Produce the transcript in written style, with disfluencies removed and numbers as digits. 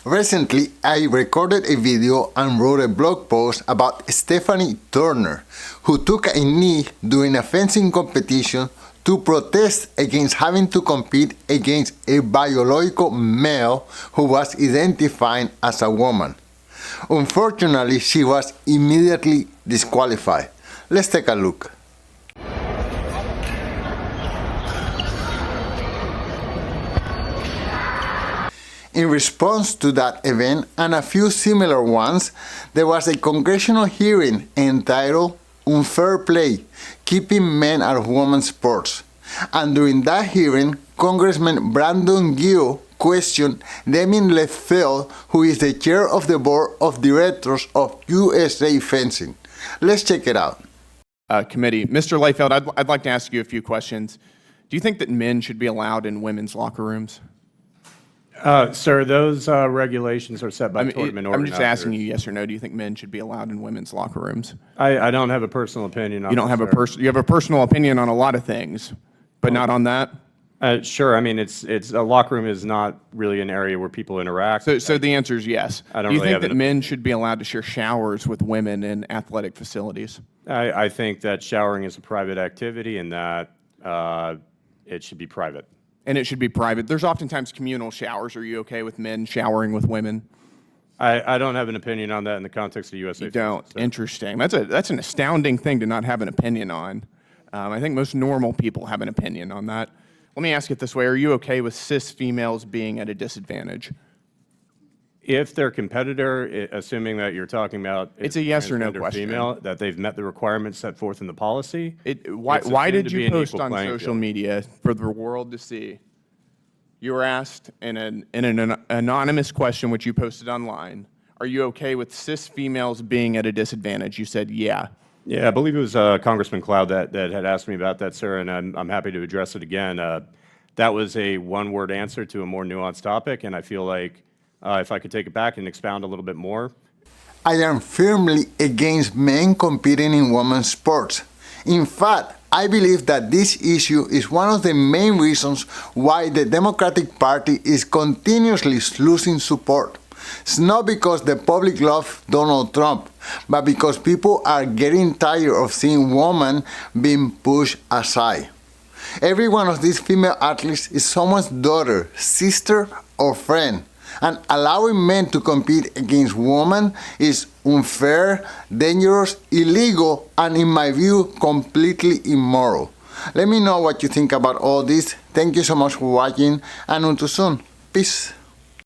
Recently, I recorded a video and wrote a blog post about Stephanie Turner, who took a knee during a fencing competition to protest against having to compete against a biological male who was identified as a woman. Unfortunately, she was immediately disqualified. Let's take a look. In response to that event and a few similar ones, there was a congressional hearing entitled Unfair Play, Keeping Men Out of Women's Sports. And during that hearing, Congressman Brandon Gill questioned Demi Lefeld, who is the chair of the board of directors of USA Fencing. Let's check it out. Committee. Mr. Lefeld, I'd like to ask you a few questions. Do you think that men should be allowed in women's locker rooms? Sir, those regulations are set by tournament organizers. I'm just asking you yes or no. Do you think men should be allowed in women's locker rooms? I don't have a personal opinion on that. You don't have you have a personal opinion on a lot of things, but not on that? Sure. I mean, it's a locker room is not really an area where people interact. So the answer is yes. I don't Do you really think that men should be allowed to share showers with women in athletic facilities? I think that showering is a private activity and that it should be private. And it should be private. There's oftentimes communal showers. Are you okay with men showering with women? I don't have an opinion on that in the context of USA. You don't? So. Interesting. That's an astounding thing to not have an opinion on. I think most normal people have an opinion on that. Let me ask it this way. Are you okay with cis females being at a disadvantage? If their competitor, assuming that you're talking about it's a yes or no question, female, that they've met the requirements set forth in the policy. Why did you post on social media for the world to see? You were asked in an anonymous question, which you posted online, are you okay with cis females being at a disadvantage? You said yeah. Yeah, I believe it was Congressman Cloud that had asked me about that, sir, and I'm happy to address it again. That was a one-word answer to a more nuanced topic, and I feel like if I could take it back and expound a little bit more. I am firmly against men competing in women's sports. In fact, I believe that this issue is one of the main reasons why the Democratic Party is continuously losing support. It's not because the public loves Donald Trump, but because people are getting tired of seeing women being pushed aside. Every one of these female athletes is someone's daughter, sister, or friend. And allowing men to compete against women is unfair, dangerous, illegal, and in my view, completely immoral. Let me know what you think about all this. Thank you so much for watching, and until soon. Peace.